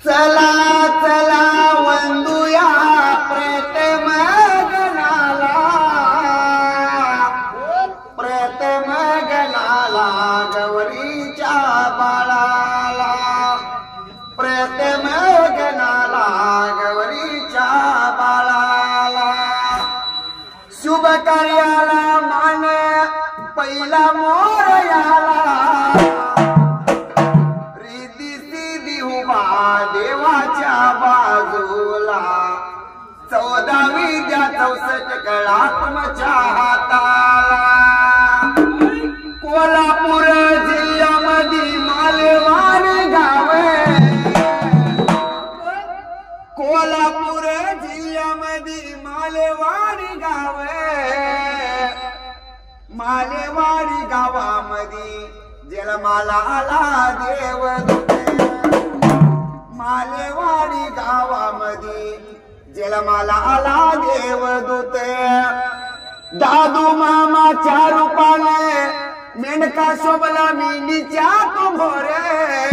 चला चला वंदूया प्रेतम गणाला, प्रेतम गणाला गौरीच्या बाळाला, प्रेतम गणाला गौरीच्या बाळाला. शुभ कार्याला मान पहिला मोरयाला, देवाच्या बाजूला 14 विद्या 64 कळा तुमच्या हाताला. कोल्हापूर जिल्ह्यामध्ये मालवाण गाव, कोल्हापूर जिल्ह्यामध्ये मालवाणी गाव, मालवाणी गावामध्ये जन्माला आला देवदूत, मालेवाडी गावामध्ये जन्माला आला देवदूत. दादू मामाच्या रूपाने मेंढका शोभला मेंढीच्या तुंबोरे,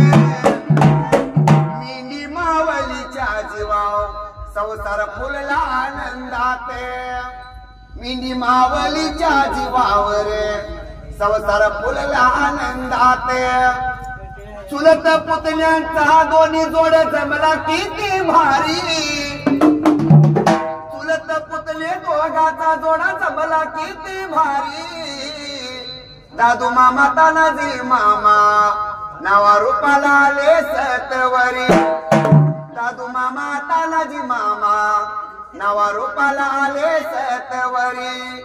मेंढी मावलीच्या जीवाव संसार फुलला आनंदात, मेंढी मावलीच्या जीवावर संसार फुलला आनंदात. चुलत पुतण्यांचा दोन्ही जोड जमला किती भारी, चुलत पुतणे दोघाचा जोडा जमला किती भारी. दादू मामा तानाजी मामा नावा रूपाला आले सतवरी, दादू मामा तानाजी मामा नावा रूपाला आले सतवरी.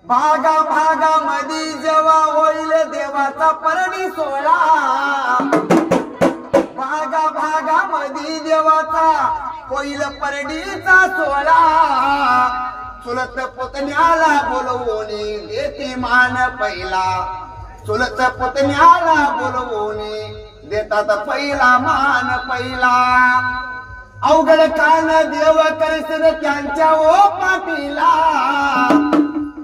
भागा भागा मधी जेव्हा होईल देवाचा परडी सोहळा, भागा भागा मधी देवाचा होईल परडीचा सोहळा. चुलत पुतण्याला बोलवून देते मान पहिला, चुलत पुतण्याला बोलवून देतात पहिला मान पहिला. अवघड कान देव करसन त्यांच्या ओ पाठीला,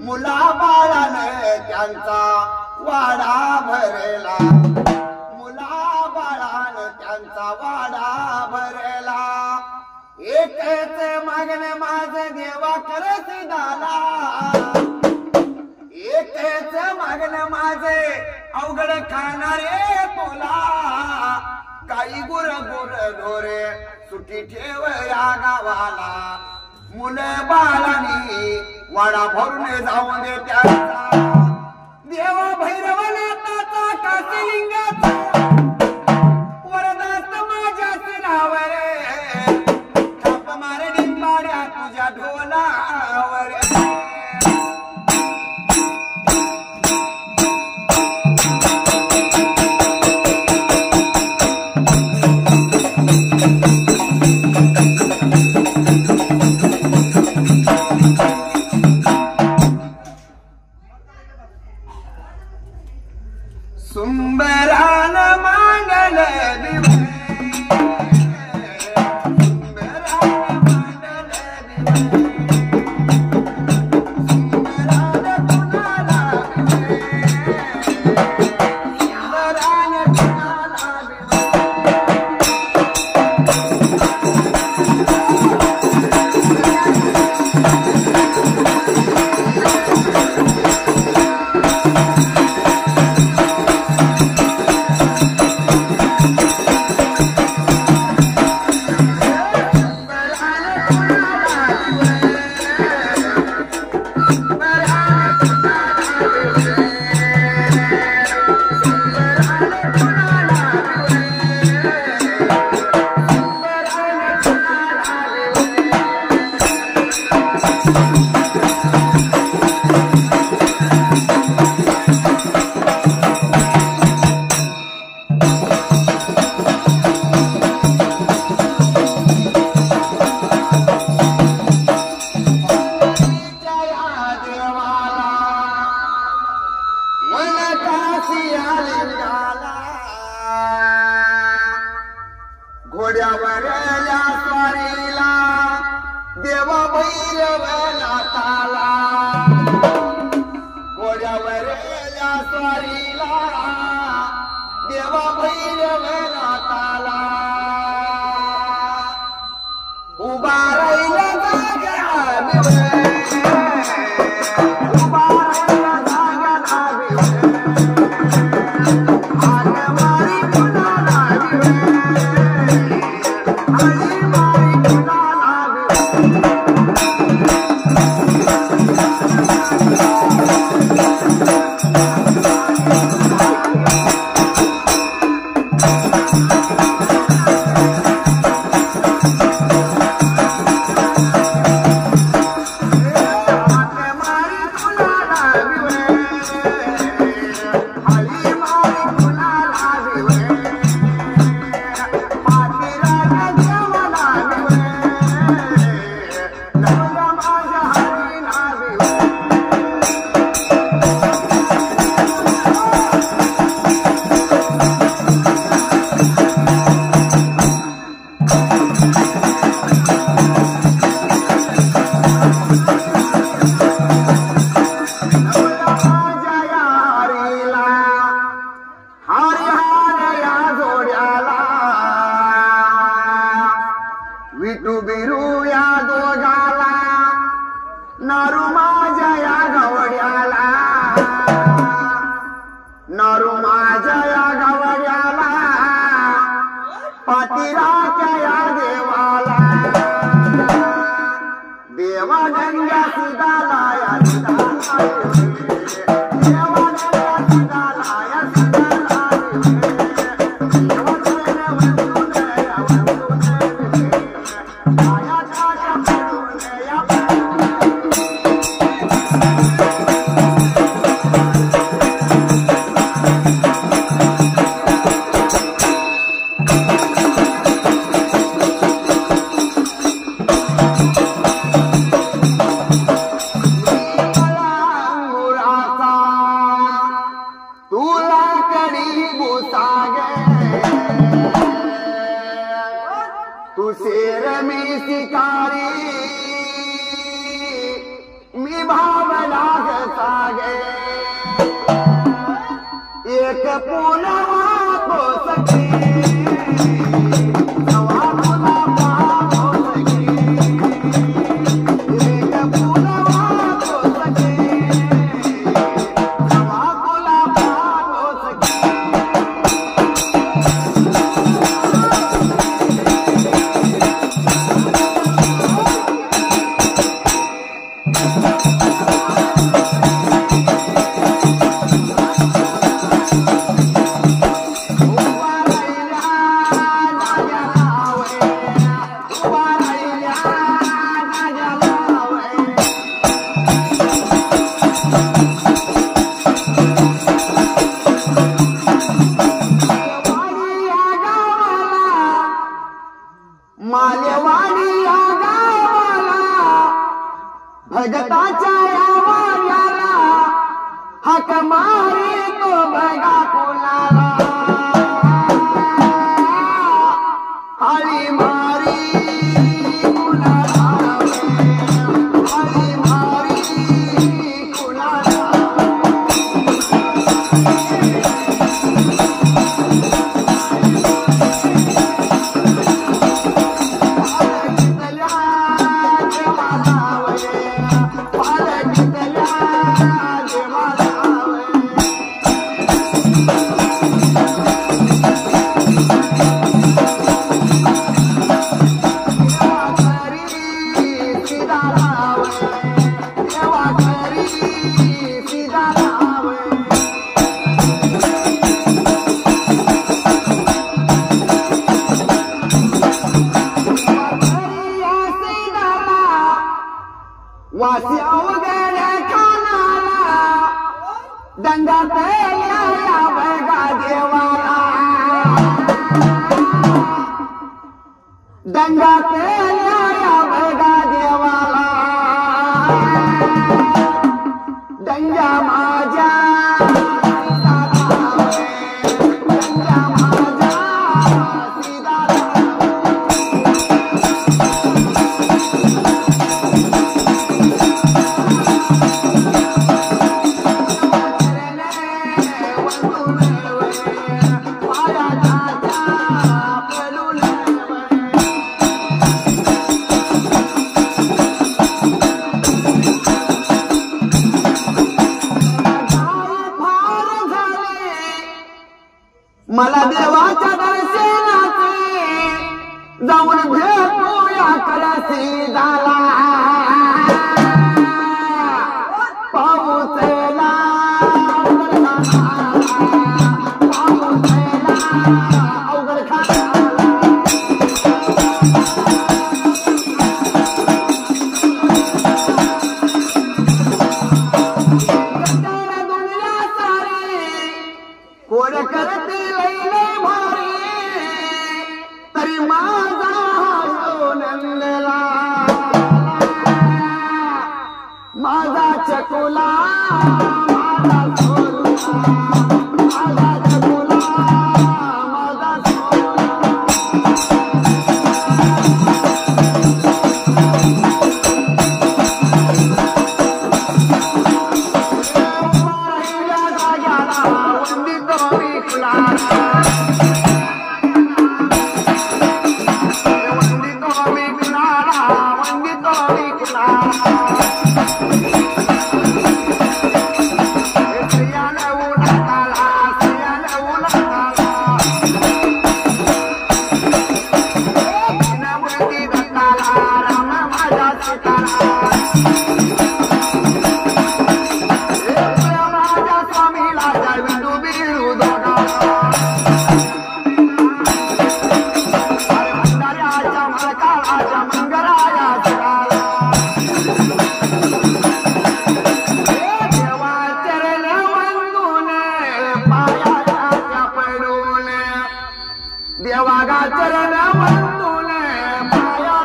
मुला बाळाने त्यांचा वाडा भरला, मुला बाळाने त्यांचा वाडा भरला. एकच मागण माझ देवा करत दाला, एकच मागण माझे अवघड खाणारे तुला. काही गुर गुर ढोरे सुटी ठेव या गावाला, मुलं बाळानी वाडा भरून जाऊन दे त्यांचा. देव भैरवनाथाचा काशीलिंगाचा वरदास माझ्या सिरावर, थाप मार डिंबाड्या तुझ्या ढोलावर. सुंबरान मांडल दिवे, सुंबरान मांडल दिवे, सुंबरान कुणाला दिवे, सुंबरान कुणाला दिवे. घोड्यावरल्या स्वारीला देवा भैरव नाताला घोड्यावरल्या स्वारीला देवा भैरव नाताला उभा राहिला विटू बिरू या दोघाला नारू माझ्या या गवड्याला नारू माझ्या या गवड्याला पातिराच्या या देवाला देवा गंगा सुदाला या सुदाला देवा गंगा सुदाला या सुदाला तू शेर मी शिकारी मी भावना सागे एक पुनवा को सके नवा पुनवा को सके एक पुनवा को सके नवा पुनवा को सके मालेवाडी या गावाला भगताच्या या वाड्याला हाक मारी तो बघा कुणाला हळी मारी कुणाला हळी मारी कुणाला वासी अवघड खानाला दंगा पेल्या या बघा देवाला दंगा पेल्या या बघा देवाला दंगा माझ्या दंगा माझ्या सीधा मला देवाच्या दर्शनाचे जाऊन भेटूया कळसी झाला पाऊसेला अवघड खाला कोण करते लैले भारी तरी माझा नंदला माझा चकुला माझा सोनुला माझा चकुला माझा देवागा चरण वंदुले पाया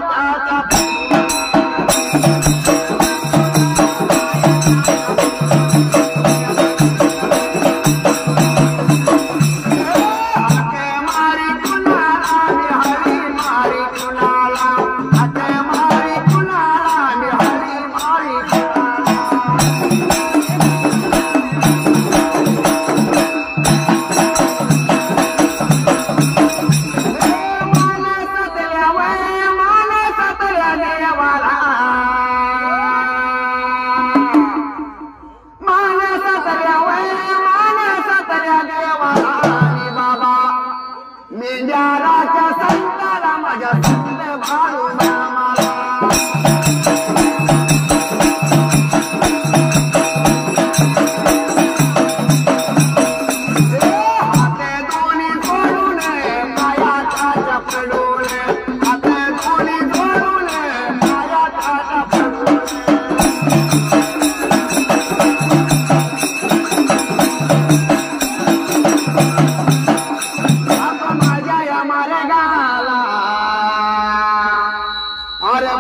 मारी कुणाला हरी मारी कुणाला अटे मारी कुणाला हरी मारी मेंढ्याराच्या संताला माझ्या संत भारू नामाला हाते दोन्ही जोडून पायाच्या चपडून हाते दोन्ही जोडून पायाच्या चपडून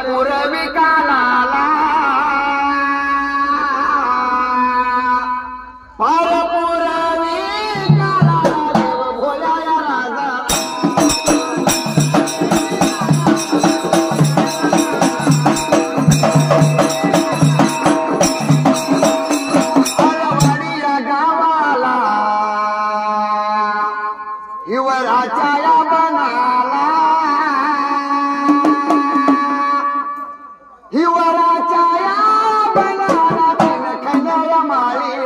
पूर्वी कालाला पर पूर्वी कालाला देव भोल्या राजा अरवाडीया गावाला हिवराच्या या बनाला हिवराच्या या बनाला खंड्या माळी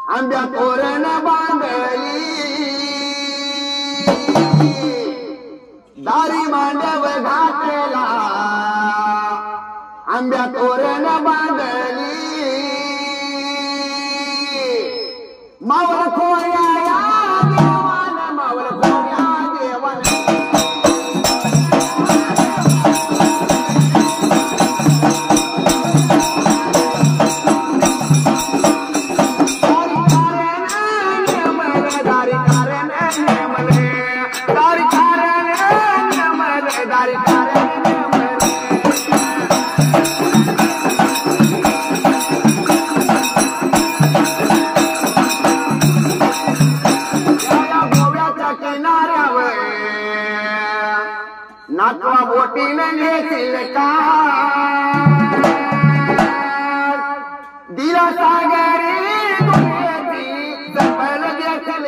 आंब्या तोरण बांधली दारी मांडव घातला आंब्या तोरण बांधली मावळ खोऱ्या या देवान मावळ खोऱ्या देवान घरी गुरुजी जपल देखील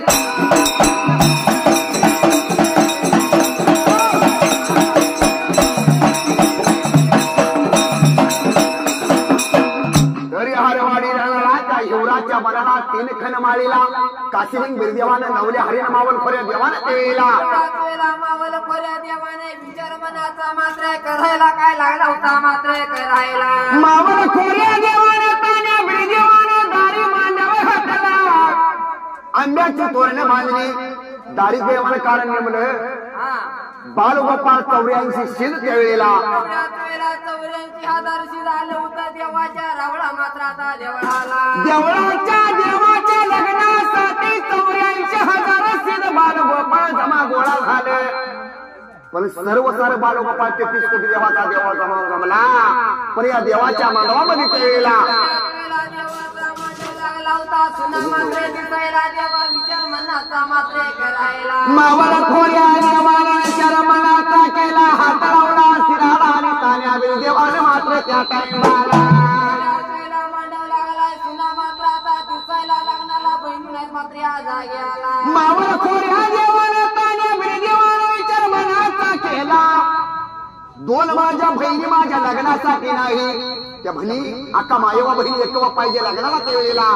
शिवराच्या मनाला तीन खन माळीला काशीलिंग बिरदेवानं नवले हरिण मावल खोऱ्या देवानं केला मावल खोऱ्या देवाने विचार मनाचा मात्र करायला काय लागला होता मात्र करायला मावल खोऱ्या देवानं तान्या बिरदेवानं दारी मांडावे हाताला आंब्याची तोरणं बांधली दारी देवानं कारण नेमलं बालगोपाळ 84 शिल त्यावेळेला 84,000 झालं होतं देवाच्या रावळा मात्र आता देवळाला देवळाच्या देवाच्या लग्नासाठी 84,000 शिल बालगोपाळ जमा गोळा झाले पण सर्व सारे बालगोपाळ 33 कोटी देवाचा देवा जमा जमला पण या देवाच्या मानवामध्ये त्यावेळेला मावळ खोऱ्या देवाला शरमनाचा केला हात लावला शिराला आणि तान्या देवाने मात्र त्या टाइमाला मावळ खोऱ्या देवाने तान्या देवाने शरमनाचा केला दोन माझ्या बहिणी माझ्या लग्नासाठी नाही त्या बहिणी अक्का मायवा बहिणी एकवा पाहिजे लग्नाला त्यावेळेला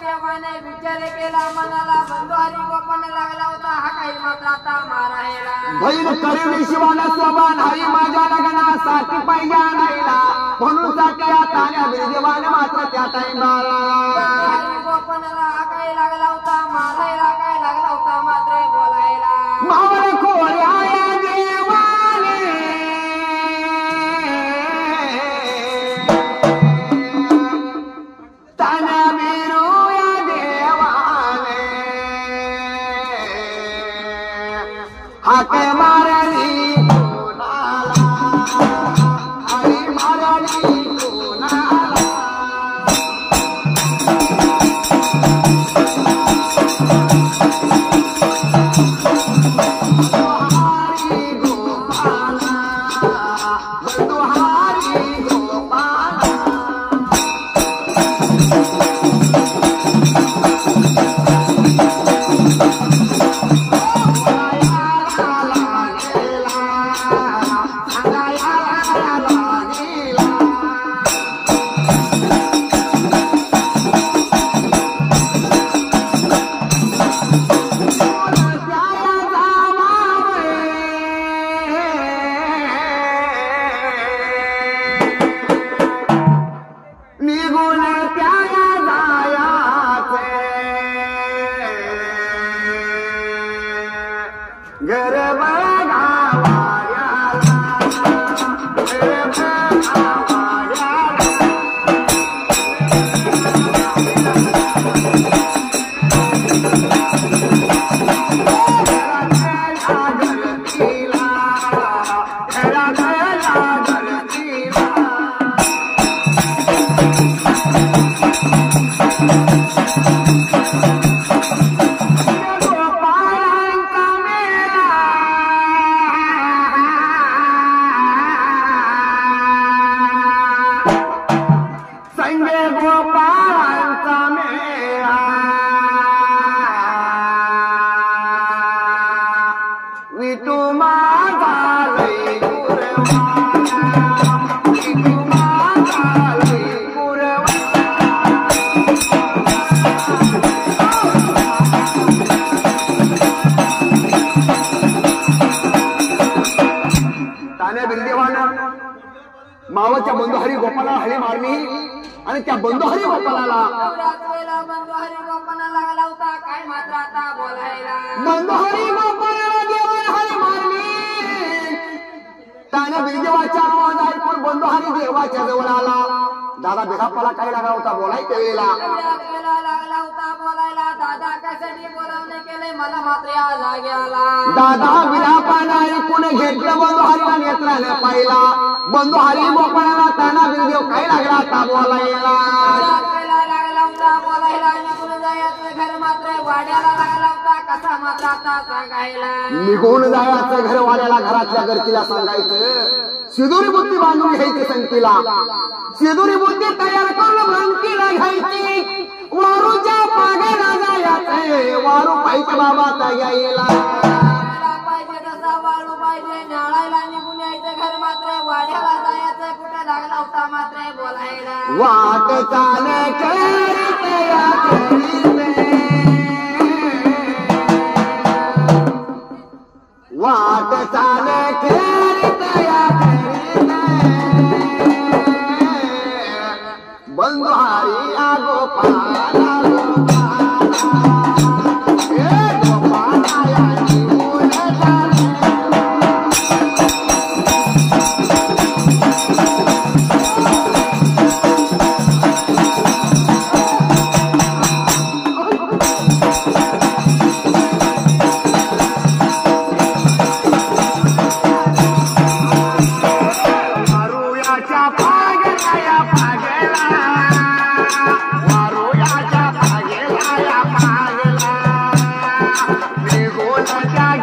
देवाने विचार केला मनाला बंधू हरी गोपन लागला होता हा काही मात्र आता मारायला बहीण करील शिवाला स्वभा नाही माझ्या लग्नासाठी पाहिजे आणायला म्हणून साठी तान्या बिरदेवाने मात्र त्या टाइमाला गोपनाला हा काही लागला होता मारायला काय लागला होता मात्र बोलायला मावळ खोऱ्या देवाने तान्या बिरुया देवाने हाक मारली कोणाला हरी मारली कोणाला हरी गोपाला बंधू हरी गोपाला निघून त्याला जायाचे घर बघावाड्याला संजय गोपाळांचा मेळा विठू माझा लई गुरवाना विठू माझा लई गुरवाना तान्या बिरदेवानं मावळच्या बंधू हरी गोपाला हरी मारली आणि त्या बंधू हरी गोपाला बंधू हरी गोपना लागला होता काय मात्र आता बोलायला बंधू हरी गोपाला देवाने हरी मारली तान्या बिरदेवाच्या आवाज ऐकून बंधू हरी देवाच्या जवळ आला दादा बिरापाला काय लागला होता बोलाय त्यावेळेला लागला होता बोलायला दादा कशासाठी बोलावणे केले मला मात्र या जाग्याला दादा बिरापानं ऐकून घेतलं बंधू हरीला नेत्राने पाहिला बंधू हरी गोपाळाला ताना बिरदेव काय लागला आता बोलायला लागला होता बोलायला निघून जायचं घर मात्र वाड्याला लागला होता कसा मात्र आता सांगायला निघून जायचं घर वाड्याला घरातल्या घरतीला सांगायचं सिदुरी बुद्धी बांधून घ्यायची संगतीला सिदुरी बुद्धी तयार करून भ्रांतीला घ्यायची वारूच्या पागेला जायचे वारू पाहिजे बाबा तयाईला पाहिजे तसा वाळू पाहिजे नाळायला निघून यायचं घर मात्र वाड्याला जायचं कुठे लागला होता मात्र बोलायला वाट चाले करीते या करीते वाट चाले करीते या करीते बंधुहारी या गोपाला गोपाला या जीवन झाले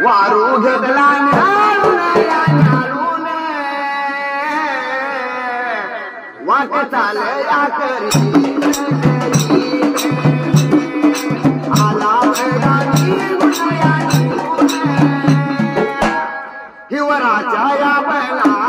वारू घेतला वाट चाले या करी आला हिवराच्या या बैलाला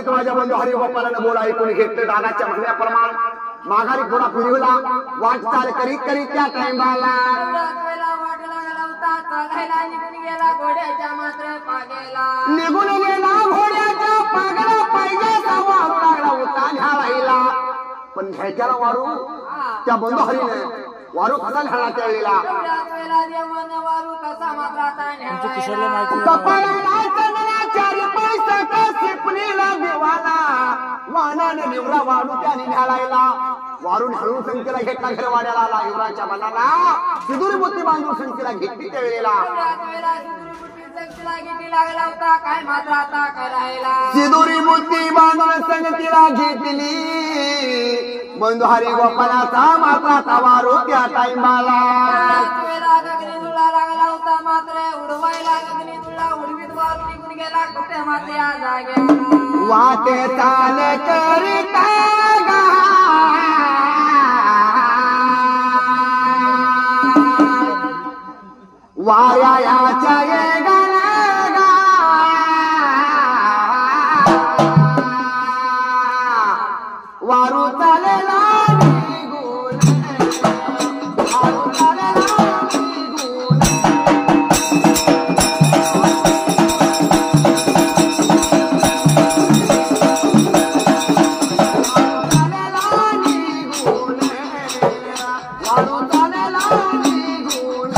माझ्या बंधू हरिगोपाला बोला ऐकून घेतले दादाच्या म्हणण्याप्रमाणे माघारी घोडा फिरवला वाटचाल करीत करीत त्या टाइमाला वाट लागला होता चालायला निघून गेला घोड्याच्या मात्र पागेला निघून गेला घोड्याच्या पागला पाहिजे वारू लागला होता घ्यायला पण घ्यायच्याला वारू त्या बंधू हरीने वारू कसा घ्यायला त्यावेळेला वारू कसा मात्र कपाळाला चारी पैसा का सिपणीला देवाला वाहनाने निवडा वाढू त्याने न्यायला वारून हळू संख्येला घेतला घर वाड्याला आला युवराच्या मनाला सिदुरी मोती बांधून संख्येला घेतली त्या वेळेला लागला होता काय मात्र आता करायला सिदुरी मोती बांधून संख्येला घेतली बंधू हरी गोपालाचा मात्र वारू त्या टाइमाला लागला होता मात्र उडवायला गगनी तुला उडवीत वारू निघून गेला कुठे मात्र या जागेला वाटे चाल करिता वायाच्या येगाला वारू चालेला निघून वारू चालेला निघून वारू चालेला निघून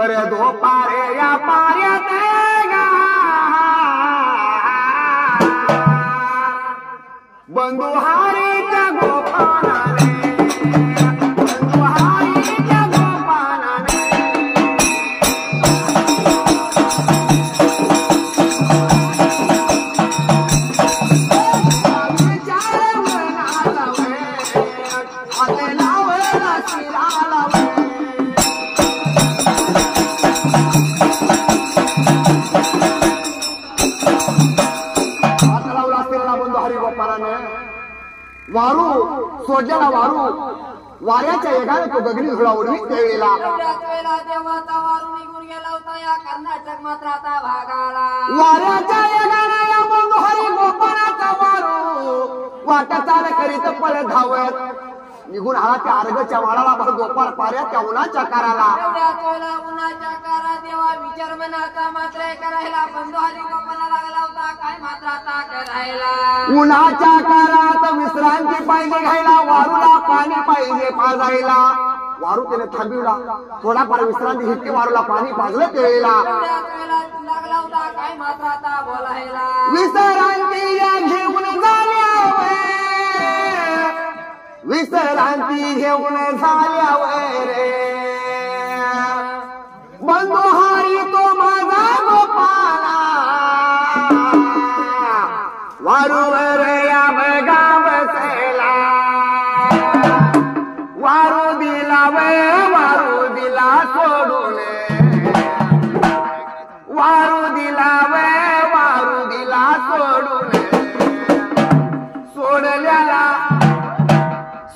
बर दो पारे या पाऱ्यात बंधू हारीच्या गोपानाने बंधू हारीच्या गोपानाने विचार मनाला वेळ हाते लावला शिराला वारू सोडलेला वारू वाऱ्याच्या एकाने तो गगनी झुळावली त्यावेळेला देवाचा वारू निघून गेला होता या कर्नाटक मात्राचा भागाला वाऱ्याच्या एकाने या मनोहरी गोपाळाचा वारू वाटा चाल करीत पळत धावत निघून आला त्या अर्गच्या वाडाला भर गोपाळ पाऱ्या त्या उन्हाच्या काराला उन्हाच्या कारा देवा विचार मनाचा मात्र करायला बंधुहारी गोपाला लागला होता काय मात्र आता करायला उन्हाच्या कारात विश्रांती पाहिजे घ्यायला वारूला पाणी पाहिजे पाजायला वारू त्याने थांबविला थोडाफार विश्रांती घेतली वारूला पाणी पाजलं त्यावेळेला लागला होता काय मात्र आता बोलायला विश्रांती घेऊन झाल्यावर विश्रांती घेऊन झाल्यावर बंधुहारी तो माझा गोपाला वारूवर या बगा बसला वारू दिला वारू दिला सोडून वारू दिला वारू दिला सोडून सोडल्याला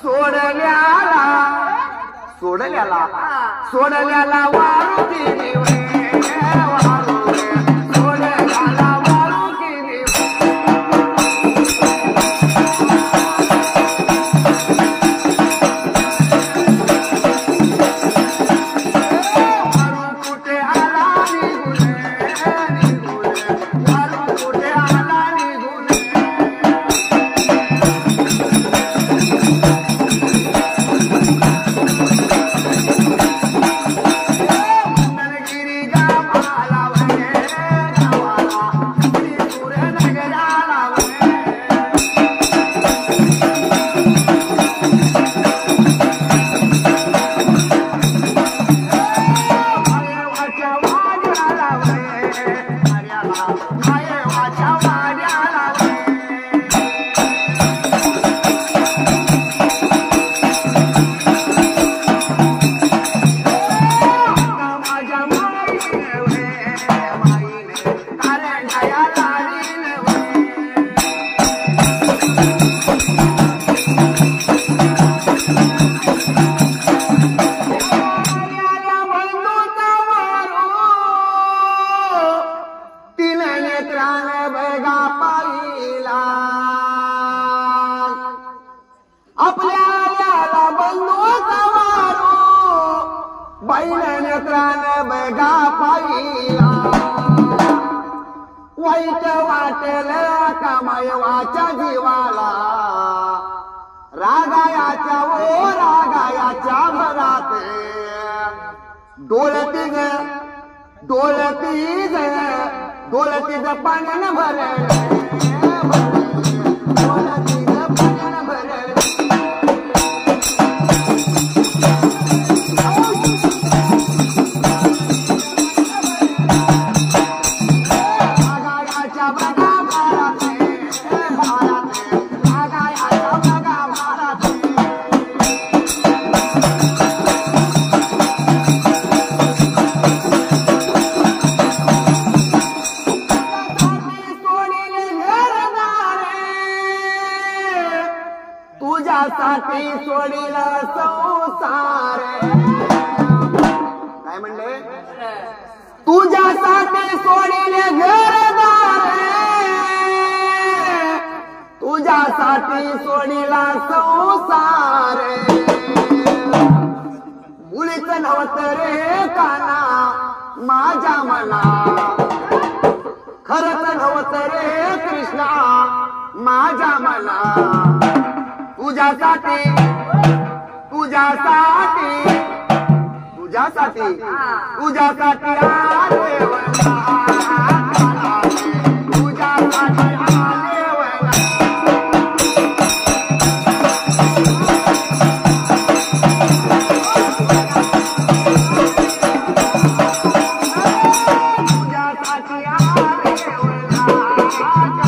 सोडल्याला सोडल्याला सोडल्याला वारू दिली वारू सोडल्याला वारू दिली वारू कुठे आला निघून वारू कुठे आला निघून वाईट वाटेल कामायवाच्या जीवाला रागायाच्या ओ रागायाच्या भरात डोळतीज डोळतीज डोळतीज पाण्यानं भरल डोळतीज पाण्यानं भरल तुझ्यासाठी सोडीला संसार काय म्हणले तुझ्यासाठी सोडिले घरदार तुझ्यासाठी सोडिला संसार मुळीच नव्हत रे काना माझ्या मना खरंच नव्हत रे कृष्णा माझ्या मना तुझ्यासाठी तुझ्यासाठी तुझ्यासाठी तुझ्यासाठी आले वळा, तुझ्यासाठी आले वळा. तुझ्यासाठी आले वळा.